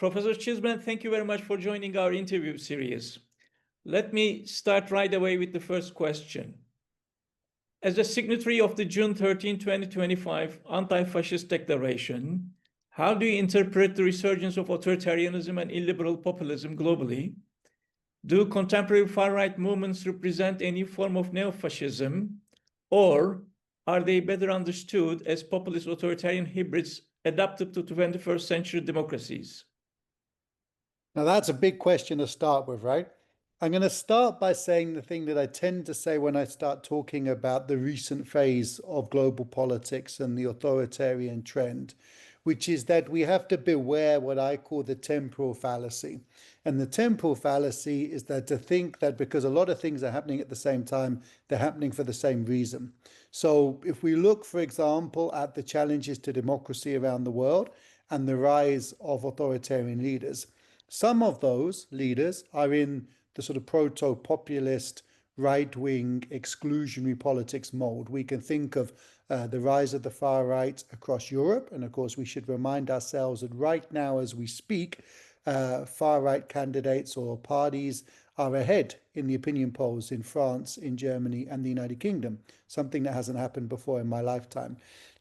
Professor Cheeseman, thank you very much for joining our interview series. Let me start right away with the first question. As a signatory of the June 13, 2025 Anti-Fascist Declaration, how do you interpret the resurgence of authoritarianism and illiberal populism globally? Do contemporary far-right movements represent any form of neo-fascism, or are they better understood as populist authoritarian hybrids adapted to 21st century democracies? Now, that's a big question to start with, right? I'm going to start by saying the thing that I tend to say when I start talking about the recent phase of global politics and the authoritarian trend, which is that we have to beware what I call the temporal fallacy. And the temporal fallacy is that to think that because a lot of things are happening at the same time, they're happening for the same reason. So if we look, for example, at the challenges to democracy around the world and the rise of authoritarian leaders, some of those leaders are in the sort of proto-populist, right-wing, exclusionary politics mold. We can think of the rise of the far right across Europe. And of course, we should remind ourselves that right now, as we speak, far-right candidates or parties are ahead in the opinion polls in France, in Germany, and the United Kingdom, something that hasn't happened before in my lifetime.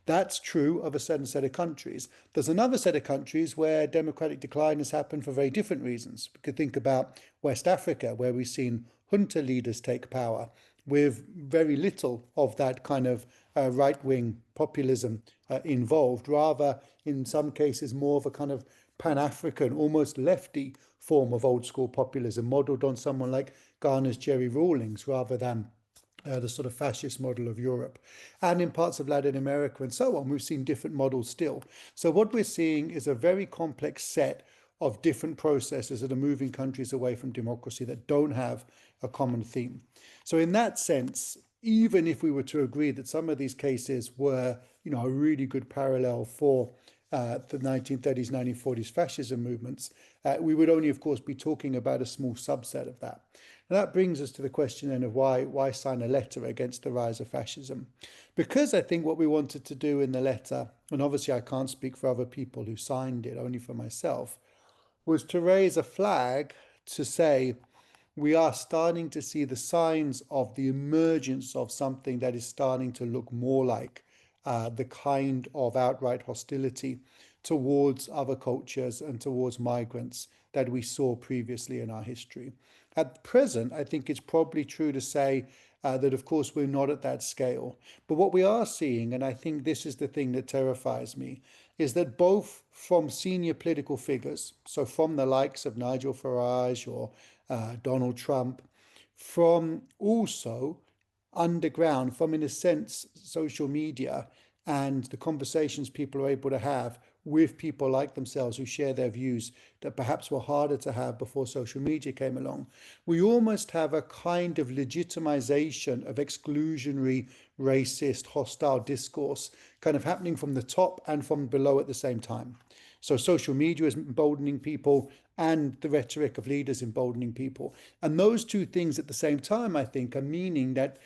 That's true of a certain set of countries. There's another set of countries where democratic decline has happened for very different reasons. We could think about West Africa, where we've seen junta leaders take power with very little of that kind of right-wing populism involved, rather in some cases more of a kind of Pan-African, almost lefty form of old-school populism, modeled on someone like Ghana's Jerry Rawlings, rather than the sort of fascist model of Europe. And in parts of Latin America and so on, we've seen different models still. So what we're seeing is a very complex set of different processes that are moving countries away from democracy that don't have a common theme. So in that sense, even if we were to agree that some of these cases were, a really good parallel for the 1930s, 1940s fascism movements, we would only, of course, be talking about a small subset of that. And that brings us to the question then of why sign a letter against the rise of fascism? Because I think what we wanted to do in the letter, and obviously I can't speak for other people who signed it, only for myself, was to raise a flag to say we are starting to see the signs of the emergence of something that is starting to look more like the kind of outright hostility towards other cultures and towards migrants that we saw previously in our history. At present, I think it's probably true to say that, of course, we're not at that scale. But what we are seeing, and I think this is the thing that terrifies me, is that both from senior political figures, so from the likes of Nigel Farage or Donald Trump, from also underground, from, in a sense, social media and the conversations people are able to have with people like themselves who share their views that perhaps were harder to have before social media came along. We almost have a kind of legitimization of exclusionary, racist, hostile discourse kind of happening from the top and from below at the same time. So social media is emboldening people and the rhetoric of leaders emboldening people. And those two things at the same time, I think, are meaning that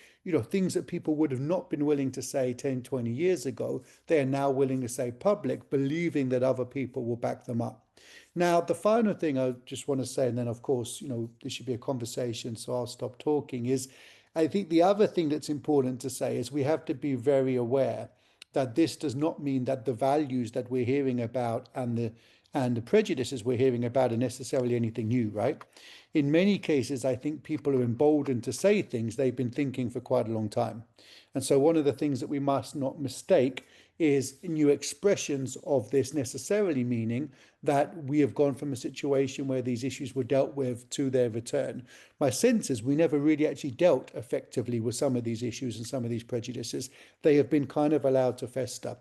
things that people would have not been willing to say 10, 20 years ago, they are now willing to say public, believing that other people will back them up. Now, the final thing I just want to say, and then of course, this should be a conversation, so I'll stop talking, is I think the other thing that's important to say is we have to be very aware that this does not mean that the values that we're hearing about and the prejudices we're hearing about are necessarily anything new, right? In many cases, I think people are emboldened to say things they've been thinking for quite a long time. And so one of the things that we must not mistake is new expressions of this necessarily meaning that we have gone from a situation where these issues were dealt with to their return. My sense is we never really actually dealt effectively with some of these issues and some of these prejudices. They have been kind of allowed to fester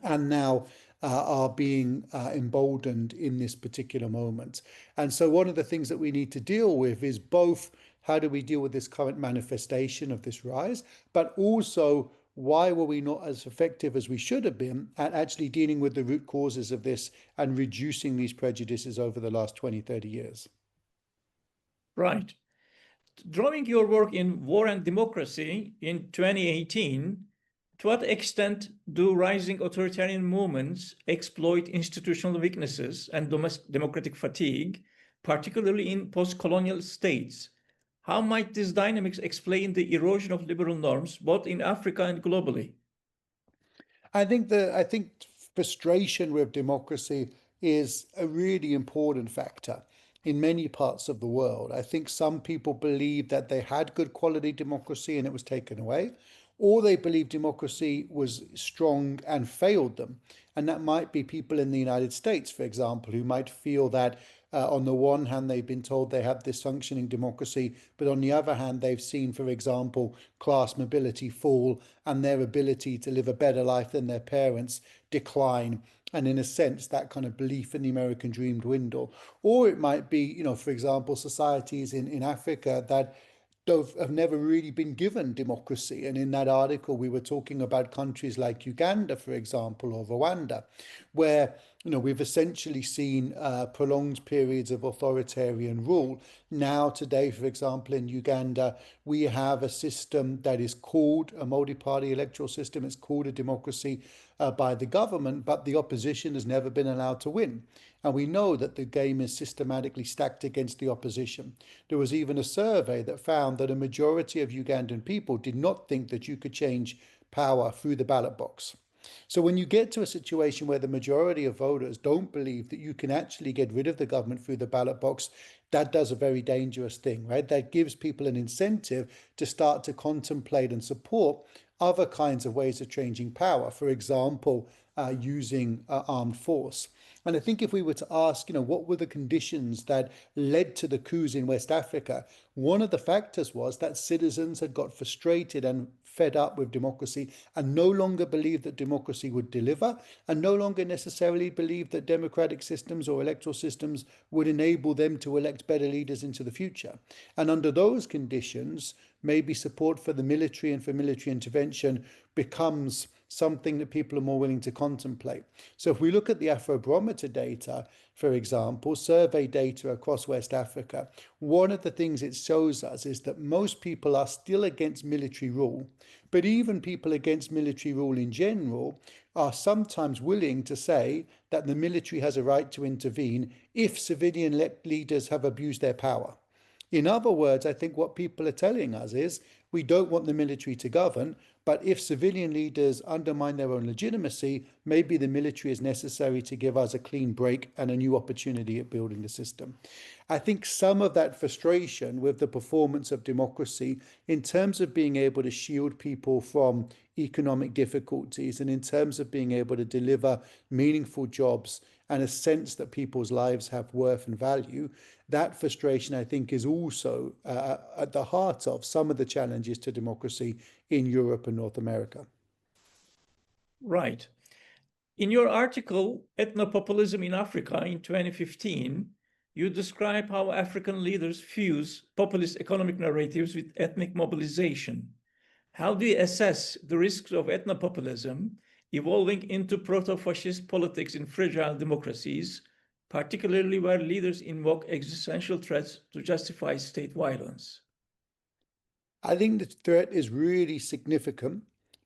and now are being emboldened in this particular moment. And so one of the things that we need to deal with is both how do we deal with this current manifestation of this rise, but also why were we not as effective as we should have been at actually dealing with the root causes of this and reducing these prejudices over the last 20, 30 years? Right. Drawing your work in War and Democracy in 2018, To what extent do rising authoritarian movements exploit institutional weaknesses and democratic fatigue, particularly in post-colonial states? How might these dynamics explain the erosion of liberal norms, both in Africa and globally? I think frustration with democracy is a really important factor in many parts of the world. I think some people believe that they had good quality democracy and it was taken away, or they believe democracy was strong and failed them. And that might be people in the United States, for example, who might feel that on the one hand, they've been told they have this functioning democracy, but on the other hand, they've seen, for example, class mobility fall and their ability to live a better life than their parents decline. And in a sense, that kind of belief in the American dream dwindle. Or it might be, for example, societies in Africa that have never really been given democracy. And in that article, we were talking about countries like Uganda, for example, or Rwanda, where we've essentially seen prolonged periods of authoritarian rule. Now, today, for example, in Uganda, we have a system that is called a multi-party electoral system. It's called a democracy by the government, but the opposition has never been allowed to win. And we know that the game is systematically stacked against the opposition. There was even a survey that found that a majority of Ugandan people did not think that you could change power through the ballot box. So when you get to a situation where the majority of voters don't believe that you can actually get rid of the government through the ballot box, that does a very dangerous thing, right? That gives people an incentive to start to contemplate and support other kinds of ways of changing power. For example, using armed force. And I think if we were to ask, what were the conditions that led to the coups in West Africa, one of the factors was that citizens had got frustrated and fed up with democracy and no longer believed that democracy would deliver and no longer necessarily believed that democratic systems or electoral systems would enable them to elect better leaders into the future. And under those conditions, maybe support for the military and for military intervention becomes something that people are more willing to contemplate. So if we look at the Afrobarometer data, for example, survey data across West Africa, one of the things it shows us is that most people are still against military rule, but even people against military rule in general are sometimes willing to say that the military has a right to intervene if civilian leaders have abused their power. In other words, I think what people are telling us is we don't want the military to govern, but if civilian leaders undermine their own legitimacy, maybe the military is necessary to give us a clean break and a new opportunity at building the system. I think some of that frustration with the performance of democracy in terms of being able to shield people from economic difficulties and in terms of being able to deliver meaningful jobs and a sense that people's lives have worth and value, that frustration, I think, is also at the heart of some of the challenges to democracy in Europe and North America. Right. In your article, Ethnopopulism in Africa in 2015, you describe how African leaders fuse populist economic narratives with ethnic mobilization. How do you assess the risks of ethnopopulism evolving into proto-fascist politics in fragile democracies, particularly where leaders invoke existential threats to justify state violence? I think the threat is really significant,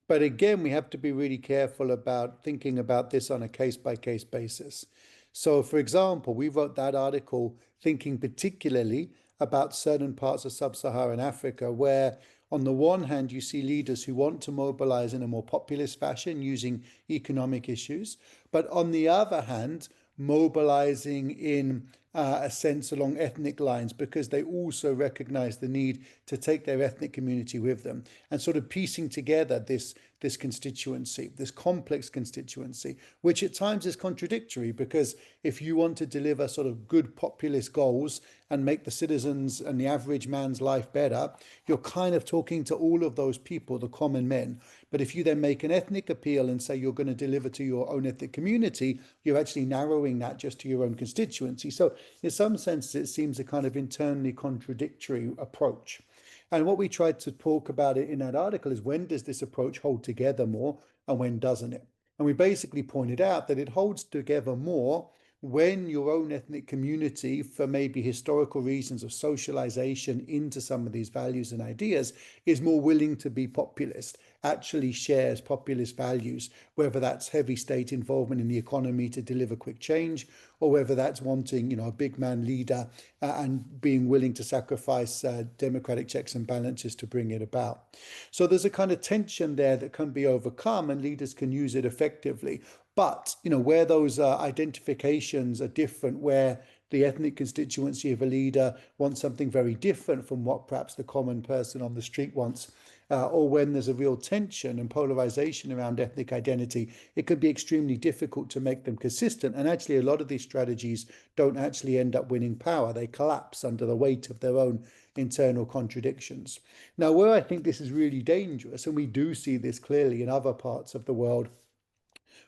but again, we have to be really careful about thinking about this on a case-by-case basis. So, for example, we wrote that article thinking particularly about certain parts of sub-Saharan Africa where on the one hand, you see leaders who want to mobilize in a more populist fashion using economic issues, but on the other hand, mobilizing in a sense along ethnic lines because they also recognize the need to take their ethnic community with them and sort of piecing together this constituency, this complex constituency, which at times is contradictory because if you want to deliver sort of good populist goals and make the citizens and the average man's life better, you're kind of talking to all of those people, the common men. But if you then make an ethnic appeal and say you're going to deliver to your own ethnic community, you're actually narrowing that just to your own constituency. So in some senses, it seems a kind of internally contradictory approach. And what we tried to talk about it in that article is when does this approach hold together more and when doesn't it? And we basically pointed out that it holds together more when your own ethnic community, for maybe historical reasons of socialization into some of these values and ideas, is more willing to be populist, actually shares populist values, whether that's heavy state involvement in the economy to deliver quick change, or whether that's wanting, a big man leader and being willing to sacrifice democratic checks and balances to bring it about. So there's a kind of tension there that can be overcome, and leaders can use it effectively. But where those identifications are different, where the ethnic constituency of a leader wants something very different from what perhaps the common person on the street wants, or when there's a real tension and polarization around ethnic identity, it can be extremely difficult to make them consistent. And actually, a lot of these strategies don't actually end up winning power. They collapse under the weight of their own internal contradictions. Now, where I think this is really dangerous, and we do see this clearly in other parts of the world,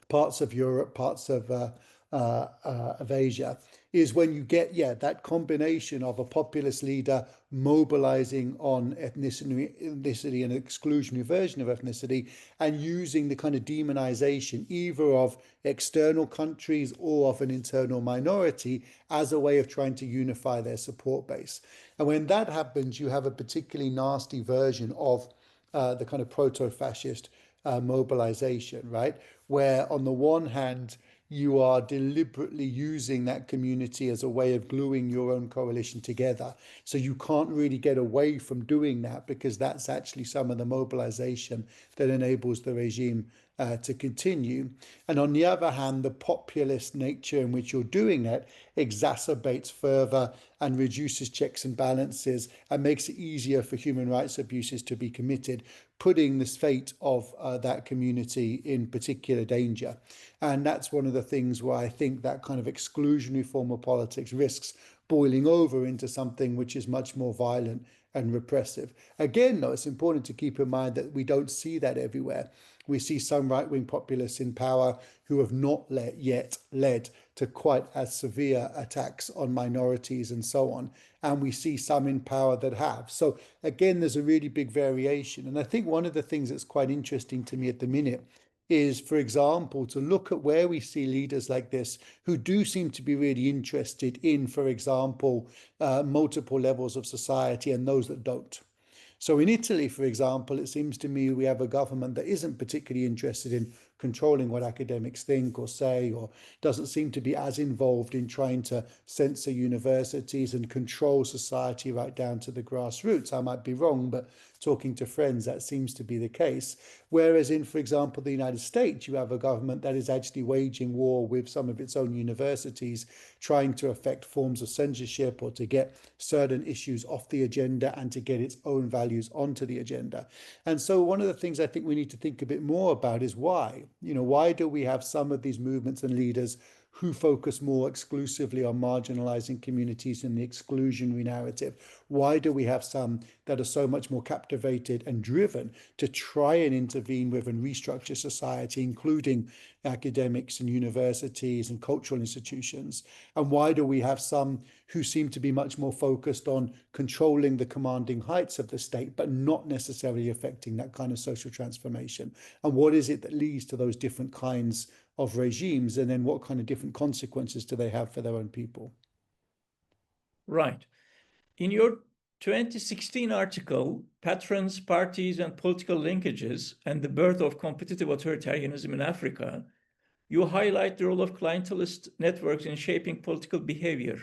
parts of Europe, parts of Asia, is when you get that combination of a populist leader mobilizing on ethnicity and exclusionary version of ethnicity, and using the kind of demonization either of external countries or of an internal minority as a way of trying to unify their support base. And when that happens, you have a particularly nasty version of the kind of proto-fascist mobilization, right? Where on the one hand, you are deliberately using that community as a way of gluing your own coalition together. So you can't really get away from doing that, because that's actually some of the mobilization that enables the regime to continue. And on the other hand, the populist nature in which you're doing that exacerbates further and reduces checks and balances and makes it easier for human rights abuses to be committed, putting the fate of that community in particular danger. And that's one of the things where I think that kind of exclusionary form of politics risks boiling over into something which is much more violent and repressive. Again, though, it's important to keep in mind that we don't see that everywhere. We see some right-wing populists in power who have not yet led to quite as severe attacks on minorities and so on. And we see some in power that have. So again, there's a really big variation. And I think one of the things that's quite interesting to me at the minute is, for example, to look at where we see leaders like this who do seem to be really interested in, for example, multiple levels of society, and those that don't. So in Italy, for example, it seems to me we have a government that isn't particularly interested in controlling what academics think or say, or doesn't seem to be as involved in trying to censor universities and control society right down to the grassroots. I might be wrong, but talking to friends, that seems to be the case. Whereas in, for example, the United States, you have a government that is actually waging war with some of its own universities, trying to affect forms of censorship or to get certain issues off the agenda and to get its own values onto the agenda. And so one of the things I think we need to think a bit more about is why. Why do we have some of these movements and leaders who focus more exclusively on marginalizing communities in the exclusionary narrative? Why do we have some that are so much more captivated and driven to try and intervene with and restructure society, including academics and universities and cultural institutions? And why do we have some who seem to be much more focused on controlling the commanding heights of the state, but not necessarily affecting that kind of social transformation? And what is it that leads to those different kinds of regimes, and then what kind of different consequences do they have for their own people? Right. In your 2016 article, Patrons, Parties and Political Linkages and the Birth of Competitive Authoritarianism in Africa, you highlight the role of clientelist networks in shaping political behavior.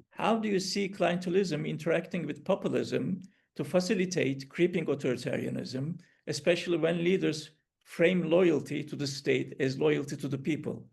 How do you see clientelism interacting with populism to facilitate creeping authoritarianism, especially when leaders frame loyalty to the state as loyalty to the people?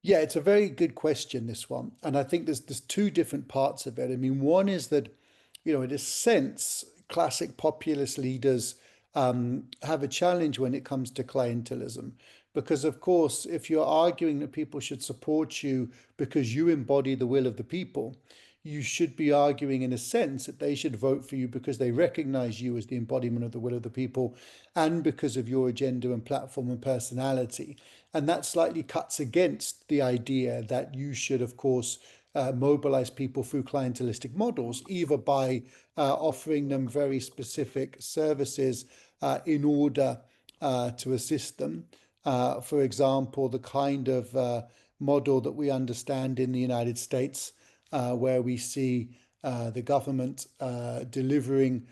Yeah, it's a very good question, this one. And I think there's two different parts of it. I mean, one is that, in a sense, classic populist leaders have a challenge when it comes to clientelism. Because, of course, if you're arguing that people should support you because you embody the will of the people, you should be arguing, in a sense, that they should vote for you because they recognize you as the embodiment of the will of the people and because of your agenda and platform and personality. And that slightly cuts against the idea that you should, of course, mobilize people through clientelistic models, either by offering them very specific services in order to assist them. For example, the kind of model that we understand in the United States, where we see the government delivering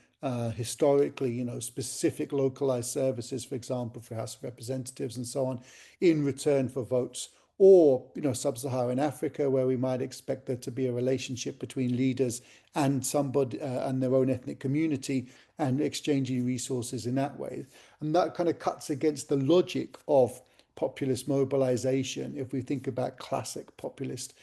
historically, specific localized services, for example, for House of Representatives and so on, in return for votes. Or, sub-Saharan Africa, where we might expect there to be a relationship between leaders and somebody and their own ethnic community, and exchanging resources in that way. And that kind of cuts against the logic of populist mobilization if we think about classic populist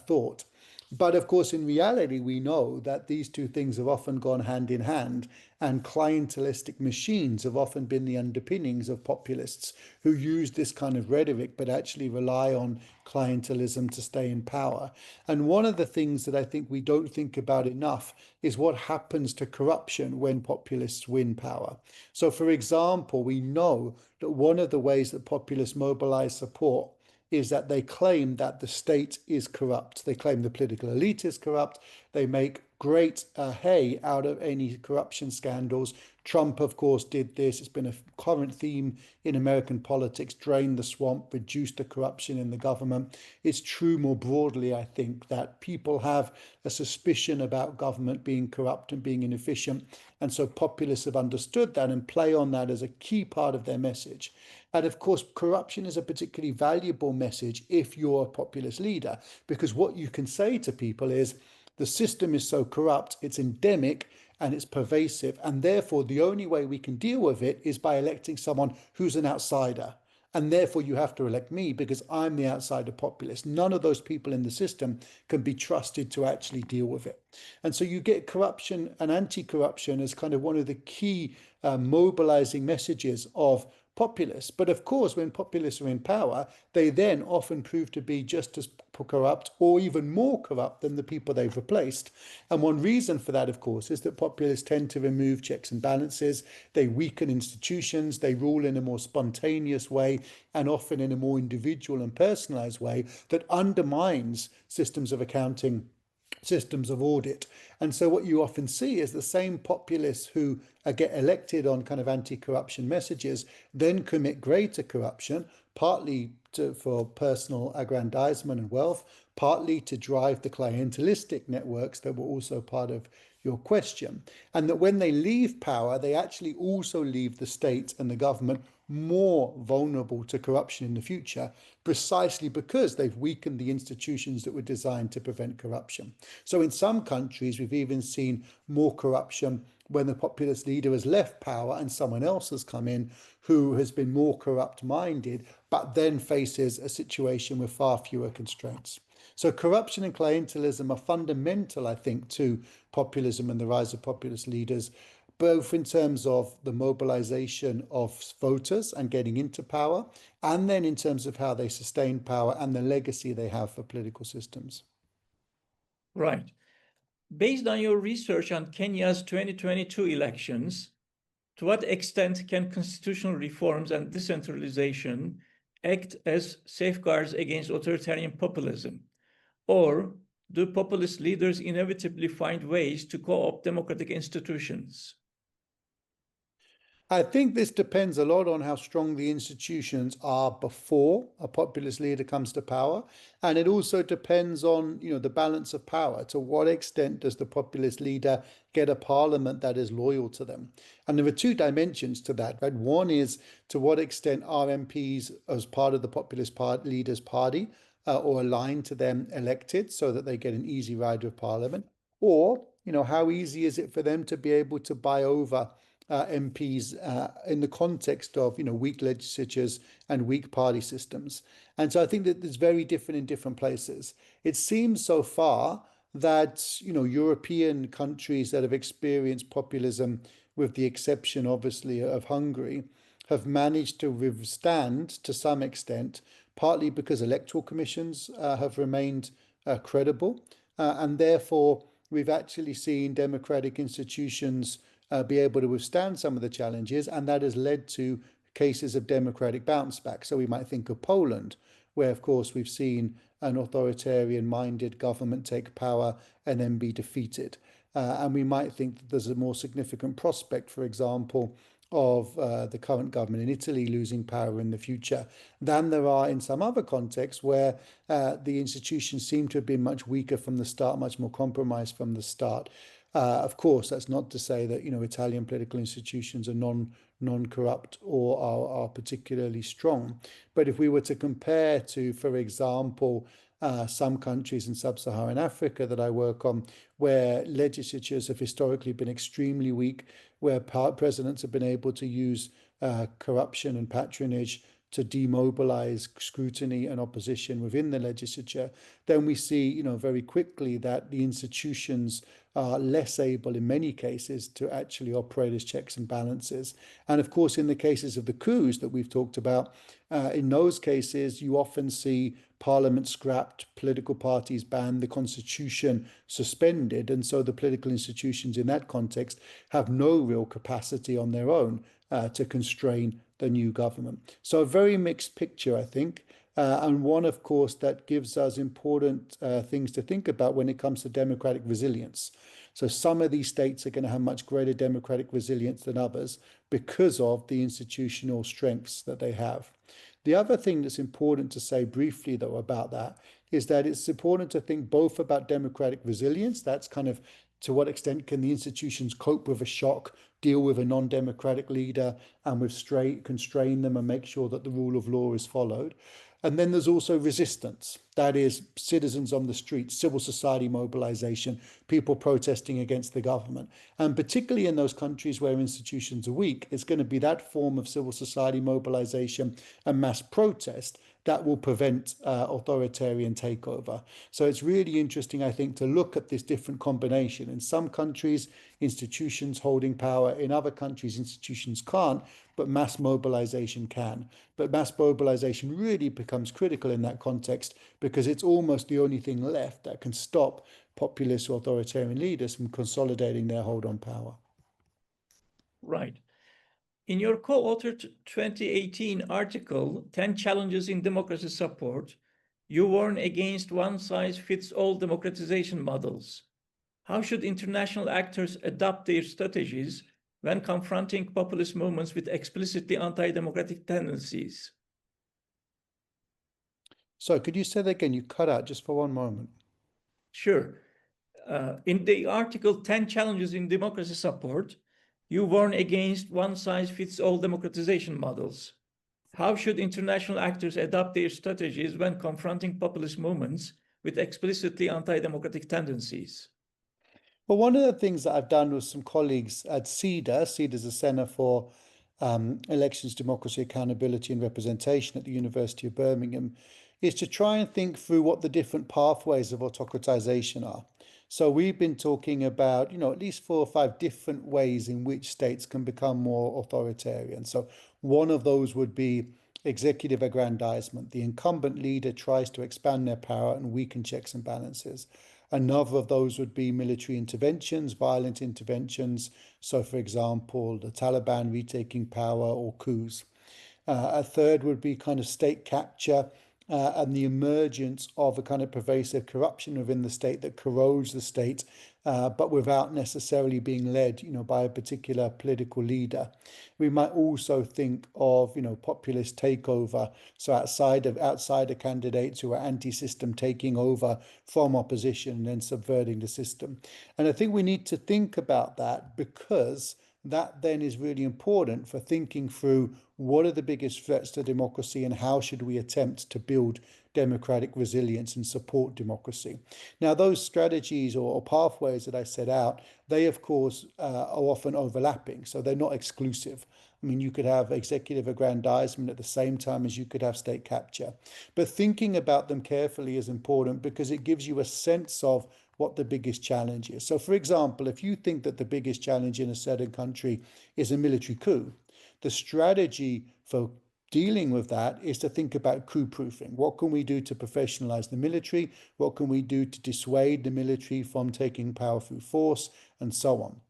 thought. But of course, in reality, we know that these two things have often gone hand in hand, and clientelistic machines have often been the underpinnings of populists who use this kind of rhetoric but actually rely on clientelism to stay in power. And one of the things that I think we don't think about enough is what happens to corruption when populists win power. So, for example, we know that one of the ways that populists mobilize support is that they claim that the state is corrupt. They claim the political elite is corrupt. They make great hay out of any corruption scandals. Trump, of course, did this. It's been a current theme in American politics: drain the swamp, reduce the corruption in the government. It's true more broadly, I think, that people have a suspicion about government being corrupt and being inefficient. And so populists have understood that and play on that as a key part of their message. And of course, corruption is a particularly valuable message if you're a populist leader, because what you can say to people is the system is so corrupt, it's endemic and it's pervasive. And therefore, the only way we can deal with it is by electing someone who's an outsider. And therefore, you have to elect me because I'm the outsider populist. None of those people in the system can be trusted to actually deal with it. And so you get corruption and anti-corruption as kind of one of the key mobilizing messages of populists. But of course, when populists are in power, they then often prove to be just as corrupt or even more corrupt than the people they've replaced. And one reason for that, of course, is that populists tend to remove checks and balances. They weaken institutions. They rule in a more spontaneous way and often in a more individual and personalized way that undermines systems of accounting, systems of audit. And so what you often see is the same populists who get elected on kind of anti-corruption messages then commit greater corruption, partly for personal aggrandizement and wealth, partly to drive the clientelistic networks that were also part of your question. And that when they leave power, they actually also leave the state and the government more vulnerable to corruption in the future, precisely because they've weakened the institutions that were designed to prevent corruption. So in some countries, we've even seen more corruption when the populist leader has left power and someone else has come in who has been more corrupt-minded, but then faces a situation with far fewer constraints. So corruption and clientelism are fundamental, I think, to populism and the rise of populist leaders, both in terms of the mobilization of voters and getting into power, and then in terms of how they sustain power and the legacy they have for political systems. Right. Based on your research on Kenya's 2022 elections, to what extent can constitutional reforms and decentralization act as safeguards against authoritarian populism? Or do populist leaders inevitably find ways to co-opt democratic institutions? I think this depends a lot on how strong the institutions are before a populist leader comes to power. And it also depends on, the balance of power. To what extent does the populist leader get a parliament that is loyal to them? And there are two dimensions to that, right? One is to what extent are MPs as part of the populist leader's party or aligned to them elected so that they get an easy ride with parliament? Or, how easy is it for them to be able to buy over MPs in the context of weak legislatures and weak party systems. And so I think that it's very different in different places. It seems so far that European countries that have experienced populism, with the exception obviously of Hungary, have managed to withstand to some extent, partly because electoral commissions have remained credible, and therefore we've actually seen democratic institutions be able to withstand some of the challenges, and that has led to cases of democratic bounce back. So we might think of Poland, where of course we've seen an authoritarian-minded government take power and then be defeated. And we might think that there's a more significant prospect, for example, of the current government in Italy losing power in the future than there are in some other contexts where the institutions seem to have been much weaker from the start, much more compromised from the start. Of course, that's not to say that Italian political institutions are non-corrupt or are particularly strong. But if we were to compare to, for example, some countries in sub-Saharan Africa that I work on, where legislatures have historically been extremely weak, where presidents have been able to use corruption and patronage to demobilize scrutiny and opposition within the legislature, then we see, very quickly that the institutions are less able in many cases to actually operate as checks and balances. And of course, in the cases of the coups that we've talked about, in those cases, you often see parliament scrapped, political parties banned, the constitution suspended. And so the political institutions in that context have no real capacity on their own to constrain the new government. So a very mixed picture, I think. And one, of course, that gives us important things to think about when it comes to democratic resilience. So some of these states are going to have much greater democratic resilience than others because of the institutional strengths that they have. The other thing that's important to say briefly, though, about that is that it's important to think both about democratic resilience. That's kind of to what extent can the institutions cope with a shock, deal with a non-democratic leader, and constrain them and make sure that the rule of law is followed. And then there's also resistance. That is citizens on the streets, civil society mobilization, people protesting against the government. And particularly in those countries where institutions are weak, it's going to be that form of civil society mobilization and mass protest that will prevent authoritarian takeover. So it's really interesting, I think, to look at this different combination. In some countries, institutions holding power. In other countries, institutions can't, but mass mobilization can. But mass mobilization really becomes critical in that context because it's almost the only thing left that can stop populist or authoritarian leaders from consolidating their hold on power. Right. In your co-authored 2018 article, 10 Challenges in Democracy Support, you warn against one-size-fits-all democratization models. How should international actors adapt their strategies when confronting populist movements with explicitly anti-democratic tendencies? So could you say that again? You cut out just for one moment. Sure. In the article 10 Challenges in Democracy Support, you warn against one-size-fits-all democratization models. How should international actors adapt their strategies when confronting populist movements with explicitly anti-democratic tendencies? Well, one of the things that I've done with some colleagues at CEDA, CEDA is the Centre for Elections, Democracy, Accountability and Representation at the University of Birmingham, is to try and think through what the different pathways of autocratization are. So we've been talking about, at least 4 or 5 different ways in which states can become more authoritarian. So one of those would be executive aggrandizement. The incumbent leader tries to expand their power and weaken checks and balances. Another of those would be military interventions, violent interventions. So, for example, the Taliban retaking power or coups. A third would be kind of state capture and the emergence of a kind of pervasive corruption within the state that corrodes the state, but without necessarily being led, by a particular political leader. We might also think of, populist takeover. So outsider candidates who are anti-system taking over from opposition and then subverting the system. And I think we need to think about that because that then is really important for thinking through what are the biggest threats to democracy and how should we attempt to build democratic resilience and support democracy. Now, those strategies or pathways that I set out, they of course are often overlapping, so they're not exclusive. I mean, you could have executive aggrandizement at the same time as you could have state capture. But thinking about them carefully is important because it gives you a sense of what the biggest challenge is. So, for example, if you think that the biggest challenge in a certain country is a military coup, the strategy for dealing with that is to think about coup proofing. What can we do to professionalize the military? What can we do to dissuade the military from taking power through force and so on?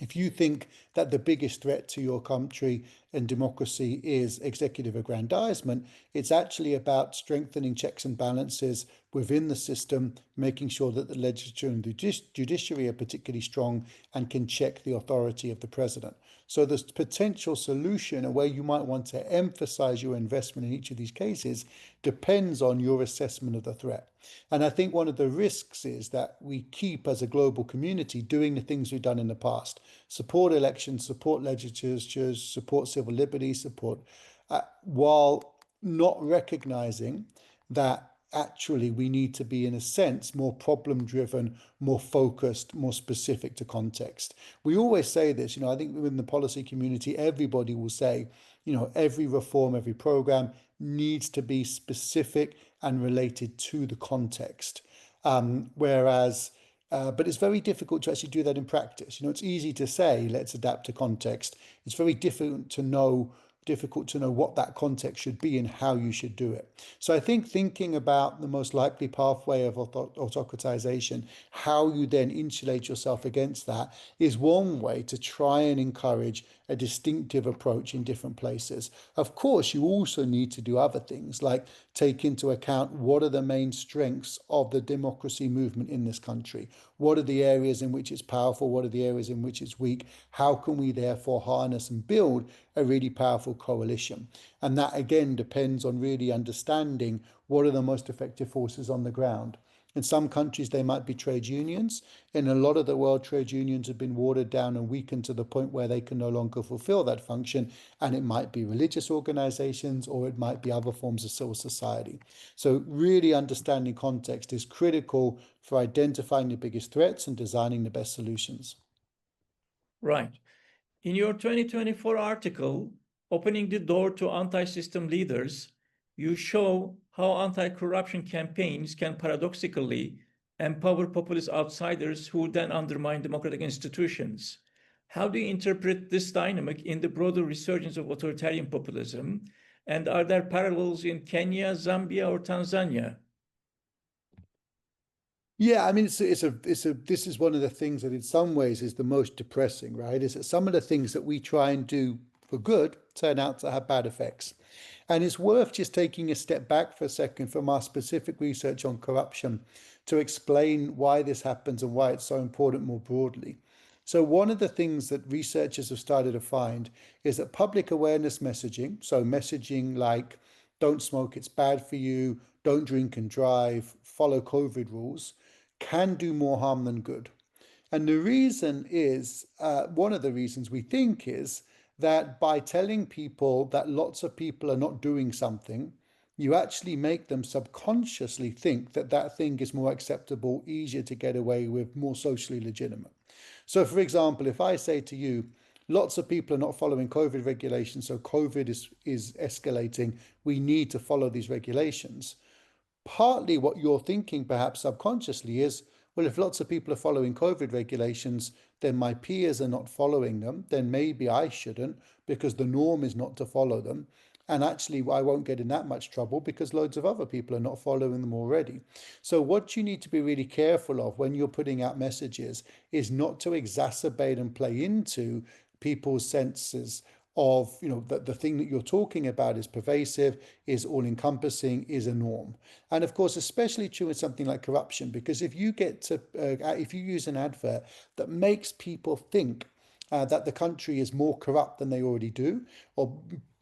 If you think that the biggest threat to your country and democracy is executive aggrandizement. It's actually about strengthening checks and balances within the system, making sure that the legislature and the judiciary are particularly strong and can check the authority of the president. So the potential solution and where you might want to emphasize your investment in each of these cases depends on your assessment of the threat. And I think one of the risks is that we keep, as a global community, doing the things we've done in the past: support elections, support legislatures, support civil liberties, support, while not recognizing that actually we need to be, in a sense, more problem driven, more focused, more specific to context. We always say this, I think within the policy community, everybody will say, every reform, every program needs to be specific and related to the context. But it's very difficult to actually do that in practice. It's easy to say, let's adapt to context. It's very difficult to know what that context should be and how you should do it. So I think thinking about the most likely pathway of autocratization, how you then insulate yourself against that, is one way to try and encourage a distinctive approach in different places. Of course, you also need to do other things, like take into account what are the main strengths of the democracy movement in this country. What are the areas in which it's powerful? What are the areas in which it's weak? How can we therefore harness and build a really powerful coalition? And that again depends on really understanding what are the most effective forces on the ground. In some countries, they might be trade unions. In a lot of the world, trade unions have been watered down and weakened to the point where they can no longer fulfill that function. And it might be religious organizations, or it might be other forms of civil society. So really understanding context is critical for identifying the biggest threats and designing the best solutions. Right. In your 2024 article, Opening the Door to Anti-System Leaders, you show how anti-corruption campaigns can paradoxically empower populist outsiders who then undermine democratic institutions. How do you interpret this dynamic in the broader resurgence of authoritarian populism? And are there parallels in Kenya, Zambia, or Tanzania? Yeah, I mean, this is one of the things that in some ways is the most depressing, right? Is that some of the things that we try and do for good turn out to have bad effects. And it's worth just taking a step back for a second from our specific research on corruption to explain why this happens and why it's so important more broadly. So one of the things that researchers have started to find is that public awareness messaging, so messaging like don't smoke, it's bad for you, don't drink and drive, follow COVID rules, can do more harm than good. And the reason is, one of the reasons we think is that by telling people that lots of people are not doing something, you actually make them subconsciously think that that thing is more acceptable, easier to get away with, more socially legitimate. So, for example, if I say to you, lots of people are not following COVID regulations, so COVID is escalating, we need to follow these regulations. Partly what you're thinking, perhaps subconsciously, is, well, if lots of people are following COVID regulations, then my peers are not following them, then maybe I shouldn't, because the norm is not to follow them. And actually, I won't get in that much trouble because loads of other people are not following them already. So what you need to be really careful of when you're putting out messages is not to exacerbate and play into people's senses of, that the thing that you're talking about is pervasive, is all-encompassing, is a norm. And of course, especially true in something like corruption, because if you use an advert that makes people think that the country is more corrupt than they already do, or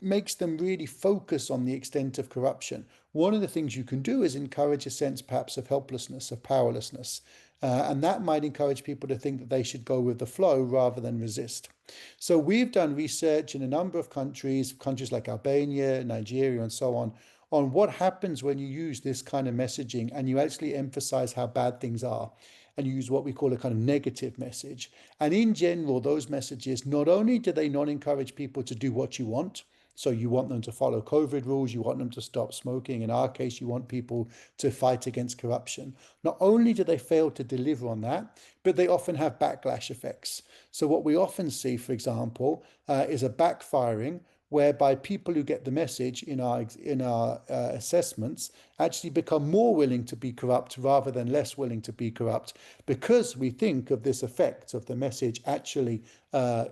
makes them really focus on the extent of corruption, one of the things you can do is encourage a sense perhaps of helplessness, of powerlessness. And that might encourage people to think that they should go with the flow rather than resist. So we've done research in a number of countries like Albania, Nigeria, and so on what happens when you use this kind of messaging and you actually emphasize how bad things are, and use what we call a kind of negative message. And in general, those messages, not only do they not encourage people to do what you want, so you want them to follow COVID rules, you want them to stop smoking. In our case, you want people to fight against corruption. Not only do they fail to deliver on that, but they often have backlash effects. So what we often see, for example, is a backfiring whereby people who get the message in our assessments actually become more willing to be corrupt rather than less willing to be corrupt, because we think of this effect of the message actually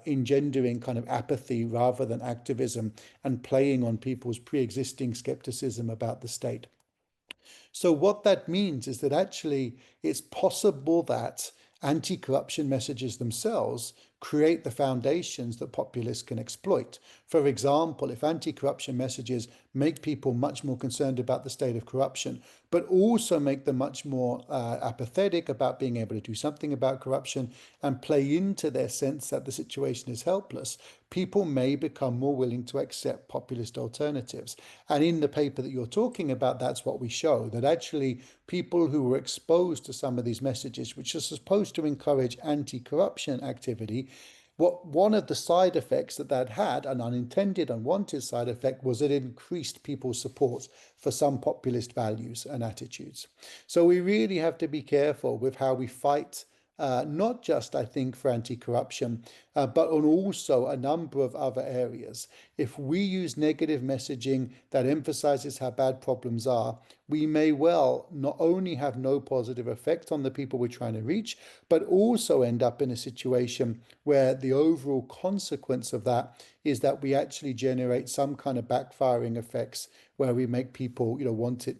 engendering kind of apathy rather than activism and playing on people's pre-existing skepticism about the state. So what that means is that actually it's possible that anti-corruption messages themselves create the foundations that populists can exploit. For example, if anti-corruption messages make people much more concerned about the state of corruption, but also make them much more apathetic about being able to do something about corruption and play into their sense that the situation is helpless, people may become more willing to accept populist alternatives. And in the paper that you're talking about, that's what we show, that actually people who were exposed to some of these messages, which are supposed to encourage anti-corruption activity, one of the side effects that had, an unintended, unwanted side effect, was it increased people's support for some populist values and attitudes. So we really have to be careful with how we fight, not just, I think, for anti-corruption, but on also a number of other areas. If we use negative messaging that emphasizes how bad problems are, we may well not only have no positive effect on the people we're trying to reach, but also end up in a situation where the overall consequence of that is that we actually generate some kind of backfiring effects where we make people, want it,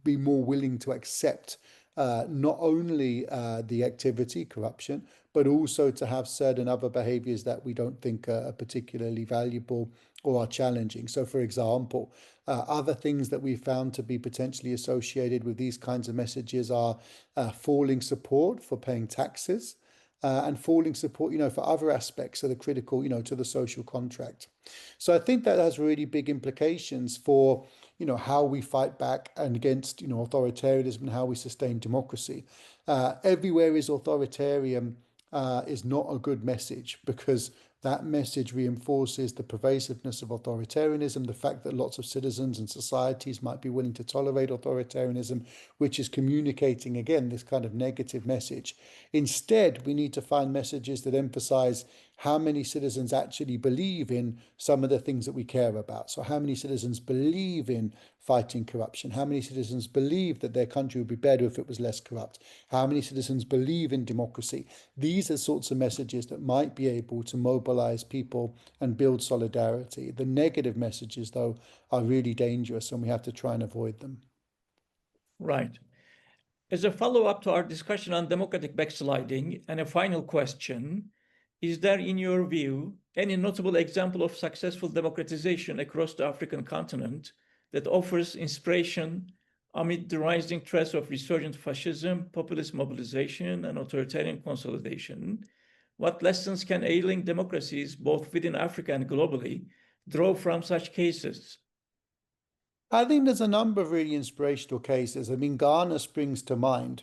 be more willing to accept not only the activity, corruption, but also to have certain other behaviors that we don't think are particularly valuable or are challenging. So, for example, other things that we found to be potentially associated with these kinds of messages are falling support for paying taxes, and falling support, for other aspects that are critical, to the social contract. So I think that has really big implications for, how we fight back and against, authoritarianism and how we sustain democracy. Everywhere is authoritarian is not a good message, because that message reinforces the pervasiveness of authoritarianism, the fact that lots of citizens and societies might be willing to tolerate authoritarianism, which is communicating, again, this kind of negative message. Instead, we need to find messages that emphasize how many citizens actually believe in some of the things that we care about. So how many citizens believe in fighting corruption? How many citizens believe that their country would be better if it was less corrupt? How many citizens believe in democracy? These are sorts of messages that might be able to mobilize people and build solidarity. The negative messages, though, are really dangerous, and we have to try and avoid them. Right. As a follow-up to our discussion on democratic backsliding, and a final question, is there, in your view, any notable example of successful democratization across the African continent that offers inspiration amid the rising threats of resurgent fascism, populist mobilization, and authoritarian consolidation? What lessons can ailing democracies, both within Africa and globally, draw from such cases? I think there's a number of really inspirational cases. I mean, Ghana springs to mind.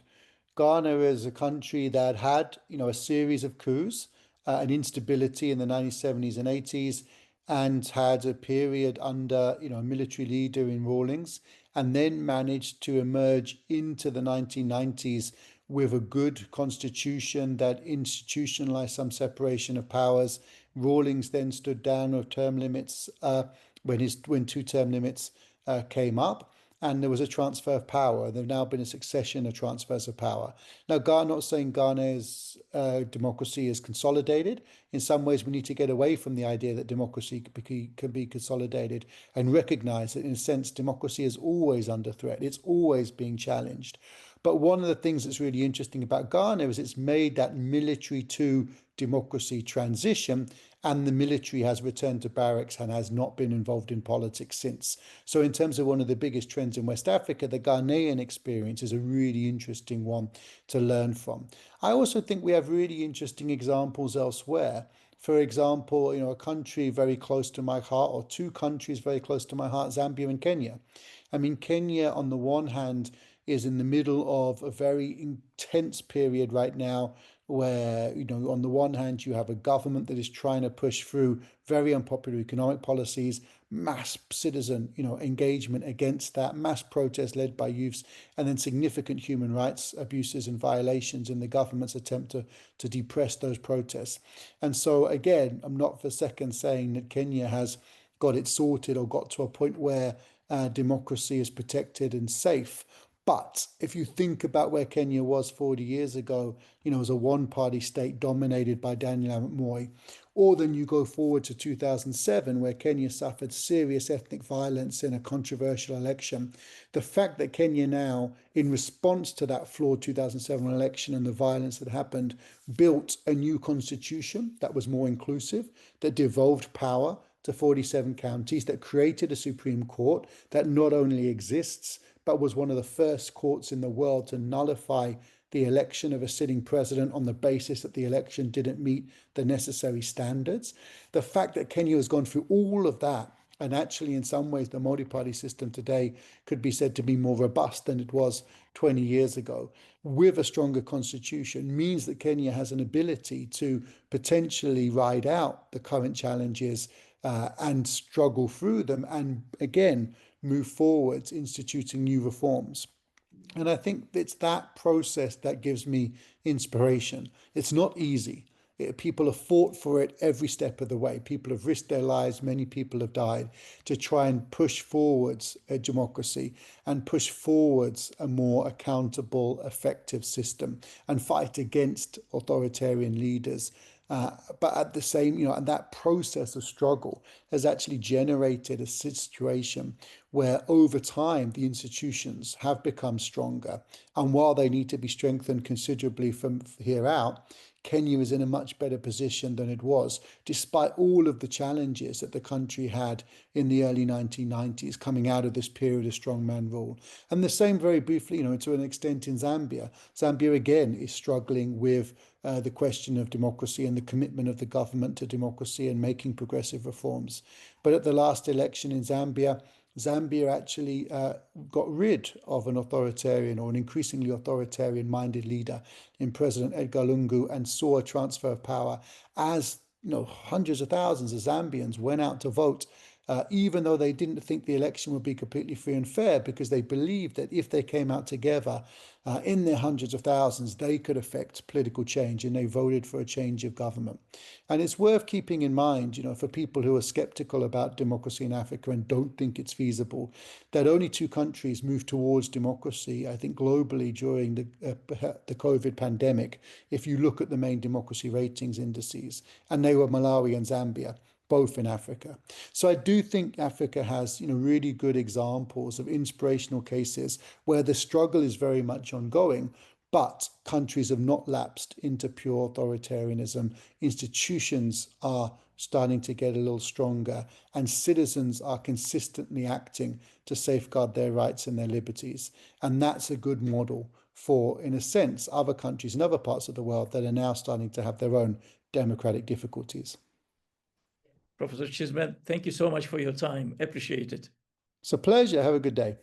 Ghana is a country that had, a series of coups and instability in the 1970s and 80s, and had a period under, a military leader in Rawlings, and then managed to emerge into the 1990s with a good constitution that institutionalized some separation of powers. Rawlings then stood down with term limits when two term limits came up, and there was a transfer of power. There have now been a succession of transfers of power. Now, I'm not saying Ghana's democracy is consolidated. In some ways, we need to get away from the idea that democracy can be consolidated and recognize that, in a sense, democracy is always under threat. It's always being challenged. But one of the things that's really interesting about Ghana is it's made that military to democracy transition, and the military has returned to barracks and has not been involved in politics since. So in terms of one of the biggest trends in West Africa, the Ghanaian experience is a really interesting one to learn from. I also think we have really interesting examples elsewhere. For example, a country very close to my heart, or two countries very close to my heart, Zambia and Kenya. I mean, Kenya, on the one hand, is in the middle of a very intense period right now where, on the one hand, you have a government that is trying to push through very unpopular economic policies, mass citizen, engagement against that, mass protests led by youths, and then significant human rights abuses and violations in the government's attempt to depress those protests. And so, again, I'm not for a second saying that Kenya has got it sorted or got to a point where democracy is protected and safe. But if you think about where Kenya was 40 years ago, it was a one-party state dominated by Daniel Arap Moi. Or then you go forward to 2007, where Kenya suffered serious ethnic violence in a controversial election. The fact that Kenya now, in response to that flawed 2007 election and the violence that happened, built a new constitution that was more inclusive, that devolved power to 47 counties, that created a Supreme Court that not only exists, but was one of the first courts in the world to nullify the election of a sitting president on the basis that the election didn't meet the necessary standards. The fact that Kenya has gone through all of that, and actually in some ways the multi-party system today could be said to be more robust than it was 20 years ago, with a stronger constitution, means that Kenya has an ability to potentially ride out the current challenges and struggle through them, and again, move forwards, instituting new reforms. And I think it's that process that gives me inspiration. It's not easy. People have fought for it every step of the way. People have risked their lives. Many people have died to try and push forwards a democracy and push forwards a more accountable, effective system and fight against authoritarian leaders. But at the same, and that process of struggle has actually generated a situation where over time the institutions have become stronger. And while they need to be strengthened considerably from here out, Kenya is in a much better position than it was, despite all of the challenges that the country had in the early 1990s, coming out of this period of strongman rule. And the same, very briefly, to an extent in Zambia. Zambia, again, is struggling with the question of democracy and the commitment of the government to democracy and making progressive reforms. But at the last election in Zambia, Zambia actually got rid of an authoritarian or an increasingly authoritarian-minded leader in President Edgar Lungu, and saw a transfer of power as hundreds of thousands of Zambians went out to vote, even though they didn't think the election would be completely free and fair, because they believed that if they came out together in their hundreds of thousands, they could affect political change, and they voted for a change of government. And it's worth keeping in mind, for people who are skeptical about democracy in Africa and don't think it's feasible, that only 2 countries moved towards democracy, I think, globally during the COVID pandemic, if you look at the main democracy ratings indices, and they were Malawi and Zambia, both in Africa. So I do think Africa has, really good examples of inspirational cases where the struggle is very much ongoing, but countries have not lapsed into pure authoritarianism. Institutions are starting to get a little stronger, and citizens are consistently acting to safeguard their rights and their liberties. And that's a good model for, in a sense, other countries in other parts of the world that are now starting to have their own democratic difficulties. Professor Cheeseman, thank you so much for your time. Appreciate it. It's a pleasure. Have a good day.